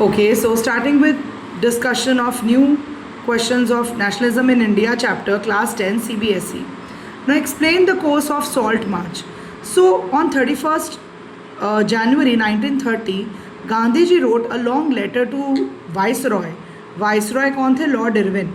Okay, so starting with discussion of new questions of nationalism in India chapter class 10 CBSE. Now explain the course of Salt March. So on 31st January 1930, Gandhi ji wrote a long letter to Viceroy. Viceroy कौन थे? Lord Irwin.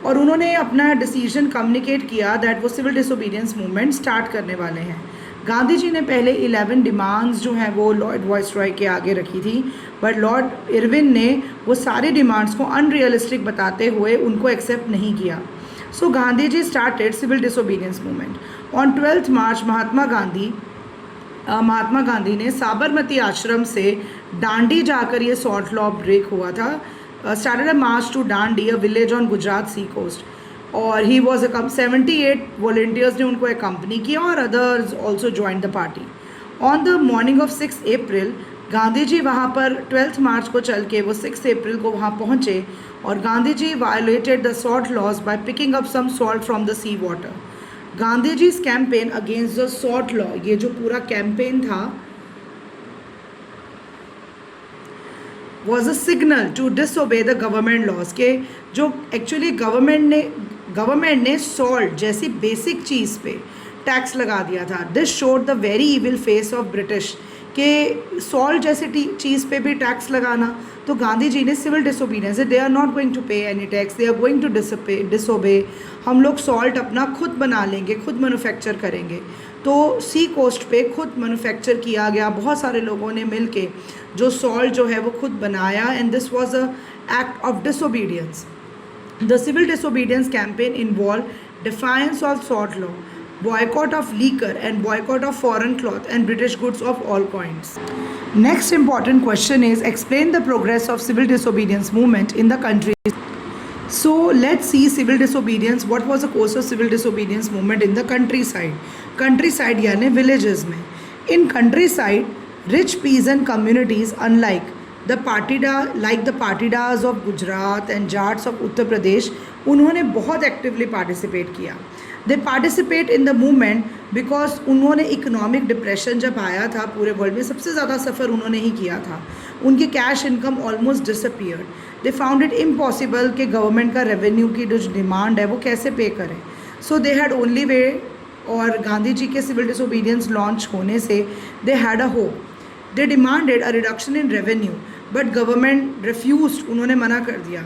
और उन्होंने अपना decision communicate किया that वो civil disobedience movement start करने वाले हैं. गांधी जी ने पहले 11 डिमांड्स जो हैं वो लॉर्ड वाइसरॉय के आगे रखी थी, बट लॉर्ड इरविन ने वो सारे डिमांड्स को अनरियलिस्टिक बताते हुए उनको एक्सेप्ट नहीं किया. So Gandhi ji started civil disobedience movement. On 12 March Mahatma Gandhi ने साबरमती आश्रम से डांडी जाकर ये सॉल्ट लॉ ब्रेक हुआ था. Started a march to Dandi, a village on Gujarat sea coast. और ही वॉज 78 वॉल्टियर्स ने उनको अकम्पनी किया और others also join the party. On the morning of 6 अप्रैल गांधी जी वहाँ पर 12 मार्च को चल के वो 6 अप्रैल को वहाँ पहुँचे और Gandhi ji violated the salt laws by picking up some salt from the sea water. Gandhi ji campaign against the salt law, ये जो पूरा कैंपेन था was a signal to disobey the government laws के जो एक्चुअली गवर्नमेंट ने सॉल्ट जैसी बेसिक चीज़ पे टैक्स लगा दिया था. This showed the very evil face of British के सॉल्ट जैसे चीज़ पे भी टैक्स लगाना. तो गांधी जी ने civil disobedience, they are not going to pay any tax, they are going to disobey. हम लोग सॉल्ट अपना खुद बना लेंगे, खुद मैन्युफैक्चर करेंगे. तो सी कोस्ट पे खुद मैन्युफैक्चर किया गया, बहुत सारे लोगों ने मिल के जो सॉल्ट जो है वो खुद बनाया. And this was a act of disobedience. The civil disobedience campaign involved defiance of salt law, boycott of liquor and boycott of foreign cloth and British goods of all kinds. Next important question is explain the progress of civil disobedience movement in the country. So let's see civil disobedience. What was the course of civil disobedience movement in the countryside? Countryside यानी villages में. In countryside, rich peasant communities unlike the Patidas of Gujarat and Jats of Uttar Pradesh, उन्होंने बहुत actively participate किया. दे participate in the movement because उन्होंने economic depression जब आया था पूरे वर्ल्ड में, सबसे ज़्यादा सफ़र उन्होंने ही किया था. उनकी cash income almost disappeared. They found it impossible कि गवर्नमेंट का रेवेन्यू की जो डिमांड है वो कैसे पे करें. सो दे हैड ओनली वे, और गांधी जी के सिविल डिसोबीडियंस लॉन्च होने से they had a hope. They demanded a reduction in revenue but government refused, उन्होंने मना कर दिया.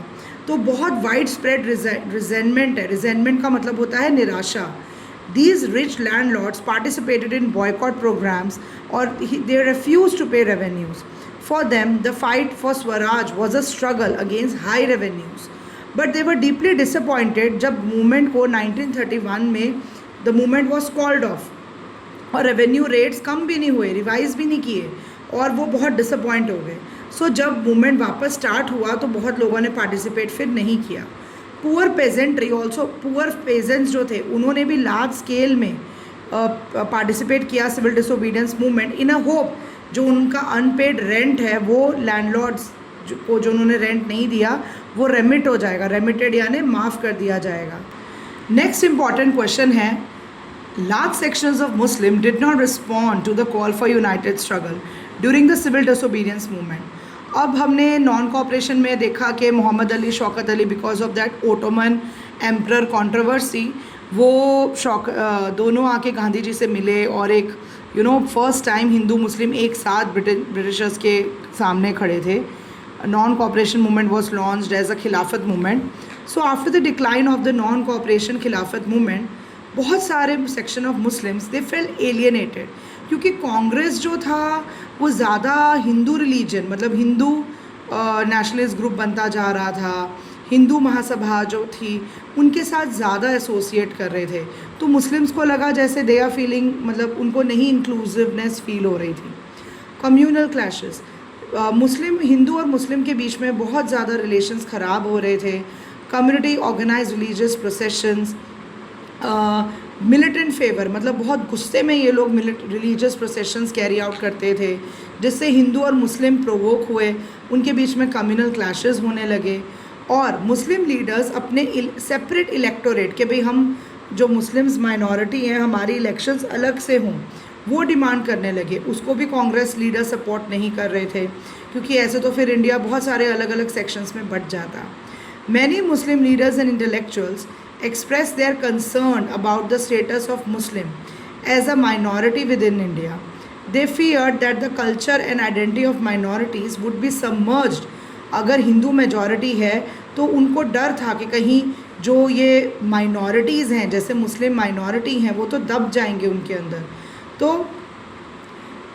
तो बहुत वाइड स्प्रेड रिजेंटमेंट है. रिजेंटमेंट का मतलब होता है निराशा. These rich land lords participated in boycott programmes और they refuse to pay revenues. For them the fight for swaraj was a struggle against high revenues, but they were deeply disappointed जब movement को 1931 में the movement was called off और revenue rates कम भी नहीं हुए, revise भी नहीं किए, और वो बहुत डिसअपॉइंट हो गए. सो जब मूवमेंट वापस स्टार्ट हुआ तो बहुत लोगों ने पार्टिसिपेट फिर नहीं किया. Poor peasantry also, poor peasants जो थे उन्होंने भी लार्ज स्केल में पार्टिसिपेट किया civil disobedience movement in a hope जो उनका अनपेड रेंट है वो लैंडलॉर्ड्स को जो उन्होंने रेंट नहीं दिया वो रेमिट हो जाएगा. रेमिटेड यानी माफ़ कर दिया जाएगा. नेक्स्ट इम्पॉर्टेंट क्वेश्चन है, large sections of Muslim did not respond to the call for united struggle during the civil disobedience movement. अब हमने नॉन कॉपरेशन में देखा कि Mohammad Ali, Shaukat Ali, because of that Ottoman emperor controversy, वो दोनों आके गांधी जी से मिले और एक फर्स्ट टाइम हिंदू मुस्लिम एक साथ ब्रिटिशर्स के सामने खड़े थे. Non cooperation movement was launched as a Khilafat movement. So after the decline of the non cooperation Khilafat movement, बहुत सारे section of Muslims they felt alienated, क्योंकि कांग्रेस जो था वो ज़्यादा हिंदू रिलीजन मतलब हिंदू नेशनलिस्ट ग्रुप बनता जा रहा था. हिंदू महासभा जो थी उनके साथ ज़्यादा एसोसिएट कर रहे थे. तो मुस्लिम्स को लगा जैसे दे आर फीलिंग, मतलब उनको नहीं इंक्लूसिवनेस फील हो रही थी. कम्यूनल क्लैशेस, मुस्लिम, हिंदू और मुस्लिम के बीच में बहुत ज़्यादा रिलेशंस ख़राब हो रहे थे. Community organise religious processions, militant favour, मतलब बहुत गुस्से में ये लोग रिलीजियस प्रोसेशंस कैरी आउट करते थे जिससे हिंदू और मुस्लिम प्रोवोक हुए. उनके बीच में कम्युनल क्लैशेस होने लगे और मुस्लिम लीडर्स अपने सेपरेट इलेक्टोरेट के भाई हम जो मुस्लिम्स माइनॉरिटी हैं हमारी इलेक्शंस अलग से हों वो डिमांड करने लगे. उसको भी कांग्रेस लीडर सपोर्ट नहीं कर रहे थे क्योंकि ऐसे तो फिर इंडिया बहुत सारे अलग अलग सेक्शंस में बट जाता. Many Muslim leaders and intellectuals expressed their concern about the status of Muslim as a minority within India. They feared that the culture and identity of minorities would be submerged. अगर Hindu majority है तो उनको डर था कि कहीं जो ये माइनॉरिटीज़ हैं, जैसे मुस्लिम माइनॉरिटी हैं, वो तो दब जाएंगे उनके अंदर. तो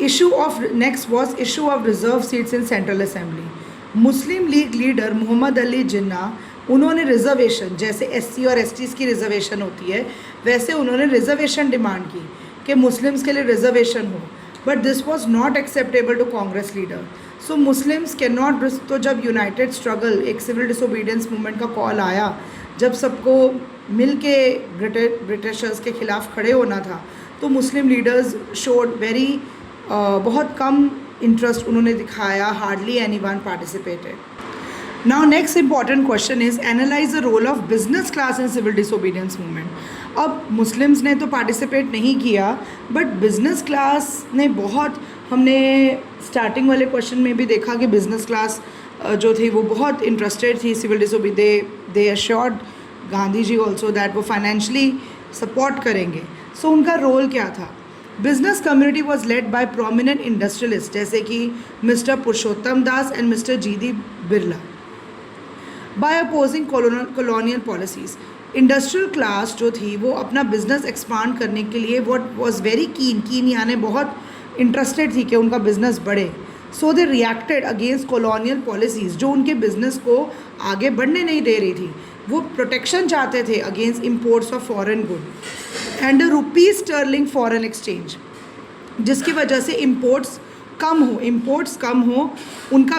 issue of next was issue of reserve seats in central assembly. Muslim League leader Mohammad Ali Jinnah, उन्होंने रिजर्वेशन, जैसे एससी और एसटीज़ की रिजर्वेशन होती है वैसे उन्होंने रिजर्वेशन डिमांड की कि मुस्लिम्स के लिए रिजर्वेशन हो. But this was not acceptable to Congress leader. So Muslims can not. तो जब यूनाइटेड स्ट्रगल, एक सिविल डिसोबीडियंस मूवमेंट का कॉल आया, जब सबको मिल के ब्रिटिशर्स के ख़िलाफ़ खड़े होना था, तो मुस्लिम लीडर्स शोड वेरी बहुत कम इंटरेस्ट उन्होंने दिखाया. Hardly any one participated. Now next important question is analyse the role of business class in civil disobedience movement. अब मुस्लिम्स ने तो पार्टिसिपेट नहीं किया, बट बिजनेस क्लास ने बहुत, हमने स्टार्टिंग वाले क्वेश्चन में भी देखा कि बिजनेस क्लास जो थी वो बहुत इंटरेस्टेड थी civil disobedience. They assured Gandhi ji also that वो फाइनेंशियली सपोर्ट करेंगे. सो उनका रोल क्या था? Business community was led by prominent industrialist जैसे कि mister Purushottam Das and mister G D. Birla. By opposing colonial policies, industrial class जो थी वो अपना बिजनेस एक्सपांड करने के लिए वॉट वॉज वेरी कीन यानी बहुत इंटरेस्टेड थी कि उनका बिजनेस बढ़े. सो दे रिएक्टेड अगेंस्ट कॉलोनियल पॉलिसीज़ जो उनके बिजनेस को आगे बढ़ने नहीं दे रही थी. वो प्रोटेक्शन चाहते थे against imports of foreign good and rupees sterling foreign exchange, जिसकी वजह से इम्पोर्ट्स कम हो, उनका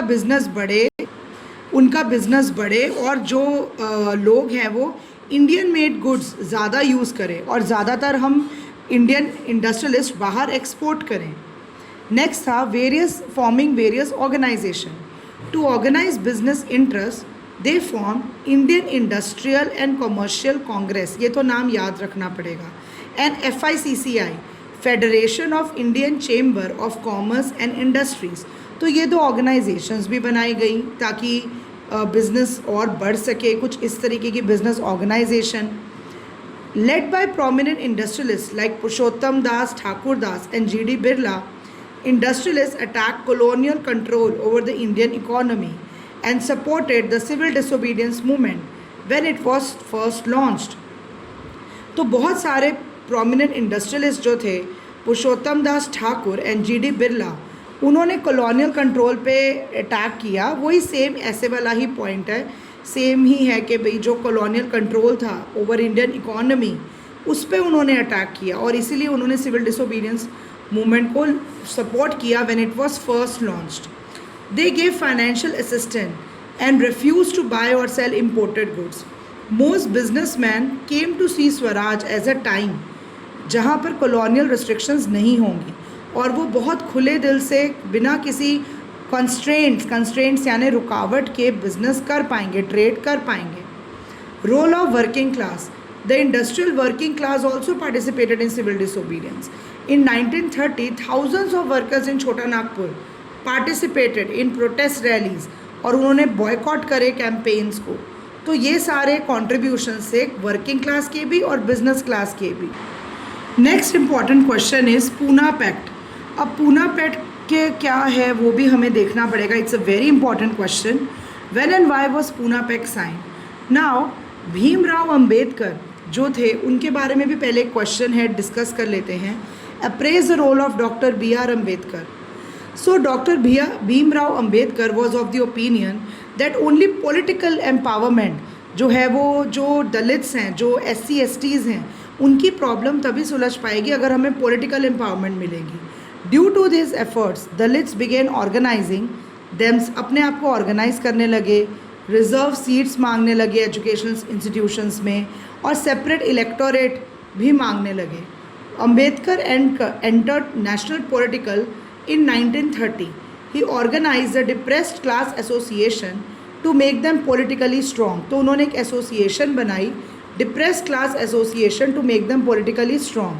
बिजनेस बढ़े और जो लोग हैं वो इंडियन मेड गुड्स ज़्यादा यूज़ करें और ज़्यादातर हम इंडियन इंडस्ट्रियलिस्ट बाहर एक्सपोर्ट करें. नेक्स्ट था forming various organization to organize business interest. They form Indian industrial and commercial congress, ये तो नाम याद रखना पड़ेगा, and FICCI, federation of Indian chamber of commerce and industries. तो ये दो ऑर्गेनाइजेशंस भी बनाई गई ताकि बिज़नेस और बढ़ सके. कुछ इस तरीके की business organization led by prominent industrialist like Purushottam Das, Thakur Das and G.D. Birla. Industrialists attacked colonial control over the Indian economy and supported the civil disobedience movement when it was first launched. तो बहुत सारे prominent industrialists जो थे, पुरुषोत्तम दास ठाकुर एंड G.D. बिरला, उन्होंने colonial control पे attack किया. वही same ऐसे वाला ही पॉइंट है, सेम ही है कि भाई जो कॉलोनियल कंट्रोल था ओवर इंडियन इकोनॉमी उस पर उन्होंने अटैक किया और इसीलिए उन्होंने सिविल डिसोबीडियंस मूवमेंट को सपोर्ट किया when it was first launched. They gave financial assistance and refuse to buy और sell imported goods. Most businessman came to see swaraj as a time जहाँ पर कॉलोनियल रिस्ट्रिक्शंस नहीं होंगी और वो बहुत खुले दिल से बिना किसी कंस्ट्रेंट्स यानी रुकावट के बिजनेस कर पाएंगे, ट्रेड कर पाएंगे. Role of working class. The industrial working class also participated in civil disobedience. In 1930, thousands of workers in छोटा Nagpur participated in protest rallies और उन्होंने बॉयकॉट करे कैंपेन्स को. तो ये सारे कॉन्ट्रीब्यूशन से वर्किंग क्लास के भी और बिजनेस क्लास के भी. Next important question is Poona pact. अब पूना पैक्ट के क्या है वो भी हमें देखना पड़ेगा. It's a very important question. When and why was Poona pact sign? Now Bhimrao Ambedkar जो थे उनके बारे में भी पहले क्वेश्चन है, डिस्कस कर लेते हैं. Appraise the role of Dr. B.R. Ambedkar. So Dr. Bhimrao Ambedkar was of the opinion that only political empowerment जो है वो जो दलित्स हैं, जो SC/STs हैं, उनकी प्रॉब्लम तभी सुलझ पाएगी अगर हमें पॉलिटिकल एम्पावरमेंट मिलेगी. Due to this efforts Dalits began organising themselves, अपने आप को ऑर्गेनाइज करने लगे, रिजर्व सीट्स मांगने लगे एजुकेशनल इंस्टीट्यूशंस में और सेपरेट इलेक्टोरेट भी मांगने लगे. Ambedkar entered national political in 1930. He organized a depressed class association to make them politically strong. तो उन्होंने एक एसोसिएशन बनाई, depressed class association to make them politically strong.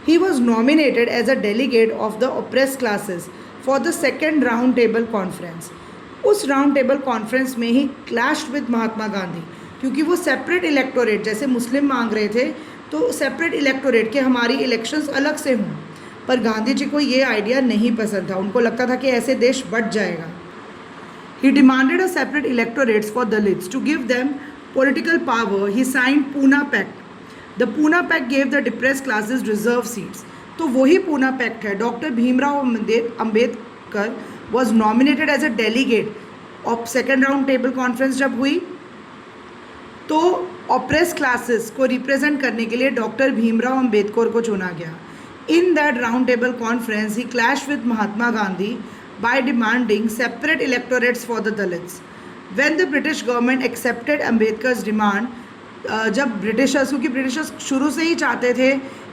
He was nominated as a delegate of the oppressed classes for the second round table conference. उस round table conference में ही clashed with Mahatma Gandhi, क्योंकि वो separate electorate, जैसे मुस्लिम मांग रहे थे तो separate electorate के हमारी इलेक्शंस अलग से हों, पर गांधी जी को ये आइडिया नहीं पसंद था। उनको लगता था कि ऐसे देश बट जाएगा। He demanded a separate electorates for Dalits to give them political power. He signed Pune Pact. The Pune Pact gave the depressed classes reserve seats. तो वही पूना पैक्ट है। Doctor Bhimrao Ambedkar was nominated as a delegate of second round table conference जब हुई, तो oppress classes को represent करने के लिए डॉक्टर भीमराव अंबेडकर को चुना गया। In that round table conference he clash with Mahatma Gandhi by demanding separate electorates for the Dalits. When the British government accepted Ambedkar's demand, जब ब्रिटिशर्स, क्योंकि ब्रिटिशर्स शुरू से ही चाहते थे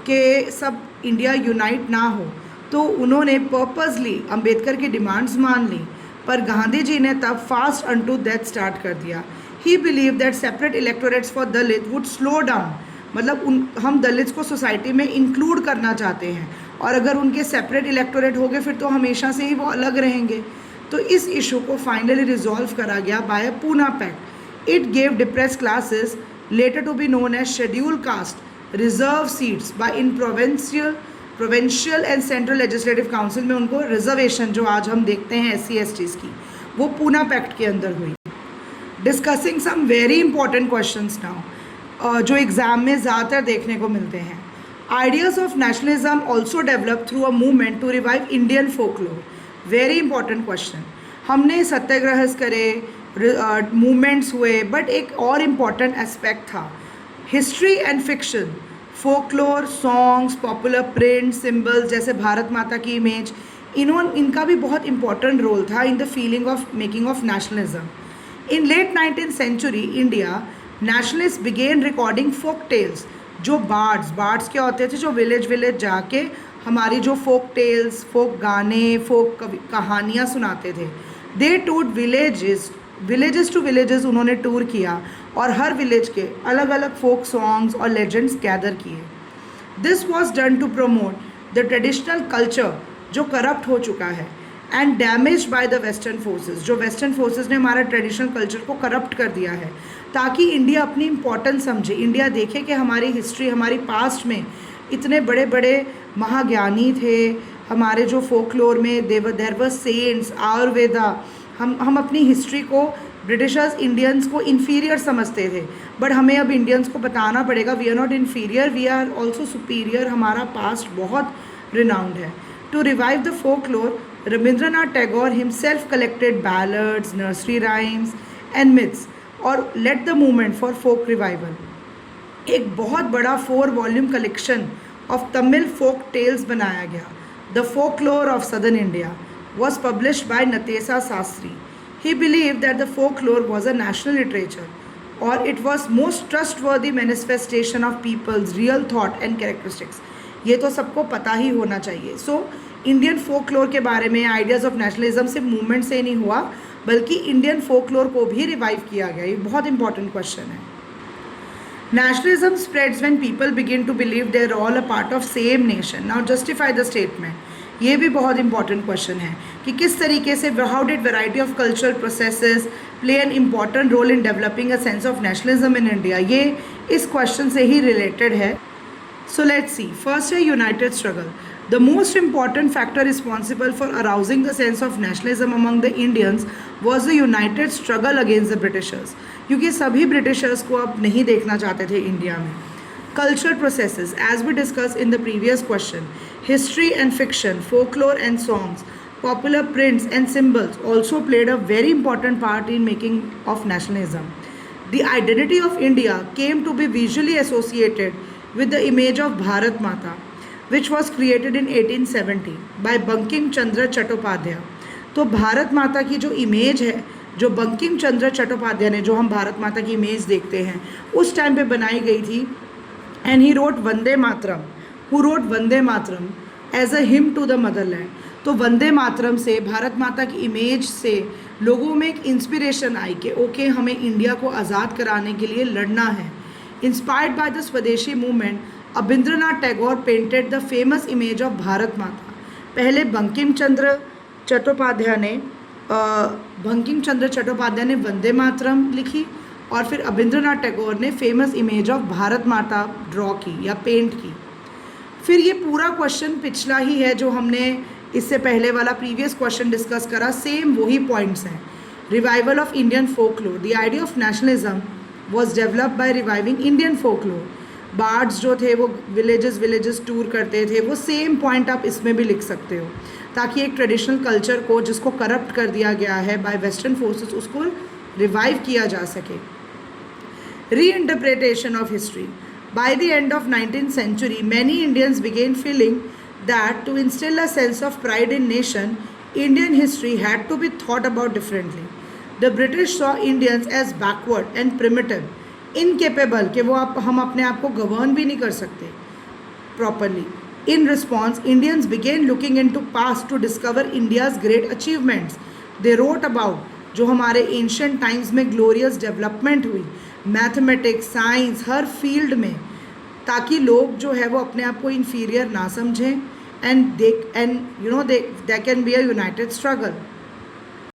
कि सब इंडिया यूनाइट ना हो, तो उन्होंने पर्पसली अंबेडकर की डिमांड्स मान ली, पर गांधी जी ने तब फास्ट अनटू डेथ स्टार्ट कर दिया। ही believe that separate electorates for Dalit would slow down, मतलब हम दलित्स को सोसाइटी में इंक्लूड करना चाहते हैं, और अगर उनके सेपरेट इलेक्टोरेट हो गए फिर तो हमेशा से ही वो अलग रहेंगे। तो इस इशू को फाइनली रिजॉल्व करा गया by Poona pact. It gave depressed classes later to be known as schedule caste reserve seats by in provincial and central legislative council में उनको रिजर्वेशन, जो आज हम देखते हैं SC/STs की, वो पूना पैक्ट के अंदर हुई। Discussing some very important questions now, जो एग्ज़ाम में ज़्यादातर देखने को मिलते हैं। Ideas of nationalism also developed through a movement to revive Indian folklore. Very important question. हमने सत्याग्रह करे, मूवमेंट्स हुए, बट एक और इम्पॉर्टेंट एस्पेक्ट था history and fiction, folklore, songs, popular print, symbols जैसे भारत माता की इमेज, इनका भी बहुत इंपॉर्टेंट रोल था in the feeling of making of nationalism. In late 19th century India nationalist began recording folk tales. जो बार्ड्स क्या होते थे, जो विलेज जाके हमारी जो फोक टेल्स, फोक गाने, फोक कहानियाँ सुनाते थे। They tour villages to villages उन्होंने टूर किया और हर विलेज के अलग अलग फोक सॉन्ग्स और लेजेंड्स गैदर किए। This was done to promote the traditional culture जो करप्ट हो चुका है, and damage by the western forces, जो वेस्टर्न फोर्सेस ने हमारा ट्रेडिशनल कल्चर को करप्ट कर दिया है, ताकि इंडिया अपनी इम्पोर्टेंस समझे, इंडिया देखे कि हमारी हिस्ट्री, हमारी पास्ट में इतने बड़े बड़े महाज्ञानी थे, हमारे जो फोकलोर में देर वर सेंट्स, आयुर्वेदा। हम अपनी हिस्ट्री को, ब्रिटिशर्स इंडियंस को इन्फीरियर समझते थे, बट हमें अब इंडियंस को बताना पड़ेगा we are not inferior, we are also superior, हमारा पास्ट बहुत रिनाउंड है। To revive the folklore, Rabindranath Tagore himself collected ballads, nursery rhymes and myths और led the movement for folk revival. एक बहुत बड़ा 4 volume collection of Tamil folk tales बनाया गया। The folklore of southern India was published by Natesa Sastry. He believed that the folklore was a national literature or it was most trustworthy manifestation of people's real thought and characteristics. ये तो सबको पता ही होना चाहिए। So Indian folklore के बारे में ideas of nationalism सिर्फ मूवमेंट से नहीं हुआ, बल्कि इंडियन फोकलोर को भी रिवाइव किया गया। ये बहुत इंपॉर्टेंट क्वेश्चन है। Nationalism spreads when people begin to believe they are all a part of same nation. Now justify the statement. ये भी बहुत इंपॉर्टेंट क्वेश्चन है कि किस तरीके से how did variety of cultural processes play an important role in developing a sense of nationalism in India. ये इस क्वेश्चन से ही रिलेटेड है। सो लेट्स सी, फर्स्ट है united struggle. The most important factor responsible for arousing the sense of nationalism among the Indians was the united struggle against the Britishers, क्योंकि सभी Britishers को अब नहीं देखना चाहते थे इंडिया में। Cultural processes, as we discussed in the previous question, history and fiction, folklore and songs, popular prints and symbols also played a very important part in making of nationalism. The identity of India came to be visually associated with the image of Bharat Mata, which was created in 1870 by Bankim Chandra Chattopadhyay. तो भारत माता की जो image है, जो बंकिम चंद्र चट्टोपाध्याय ने, जो हम भारत माता की इमेज देखते हैं, उस टाइम पे बनाई गई थी। And he wrote Vande Mataram, who wrote Vande Mataram as a hymn to the motherland. तो वंदे मातरम से, भारत माता की इमेज से लोगों में एक इंस्पिरेशन आई कि ओके, हमें इंडिया को आज़ाद कराने के लिए लड़ना है। इंस्पायर्ड बाय द स्वदेशी movement, Rabindranath Tagore painted the famous image of Bharat माता। पहले बंकिम चंद्र चट्टोपाध्याय ने बंकिम चंद्र चट्टोपाध्याय ने वंदे मातरम लिखी, और फिर रविंद्रनाथ टैगोर ने फेमस इमेज ऑफ भारत माता ड्रॉ की या पेंट की। फिर ये पूरा क्वेश्चन पिछला ही है जो हमने इससे पहले वाला प्रीवियस क्वेश्चन डिस्कस करा, सेम वही पॉइंट्स हैं। Revival of Indian folklore, the idea of nationalism was developed by reviving Indian folklore. Birds जो थे वो विलेजेस टूर करते थे, वो सेम पॉइंट आप इसमें भी लिख सकते हो, ताकि एक ट्रेडिशनल कल्चर को जिसको करप्ट कर दिया गया है बाय वेस्टर्न फोर्सेस उसको रिवाइव किया जा सके। Reinterpretation of history. By the end of 19th century, many Indians began feeling that to instill a sense of pride in nation, Indian history had to be thought about differently. The British saw Indians as backward and primitive, incapable कि वो हम अपने आप को govern भी नहीं कर सकते properly. In response, Indians began looking into past to discover India's great achievements. They wrote about जो हमारे एंशियंट टाइम्स में ग्लोरियस डेवलपमेंट हुई मैथमेटिक्स, साइंस, हर फील्ड में, ताकि लोग जो है वो अपने आप को इन्फीरियर ना समझें, and they can be a United struggle.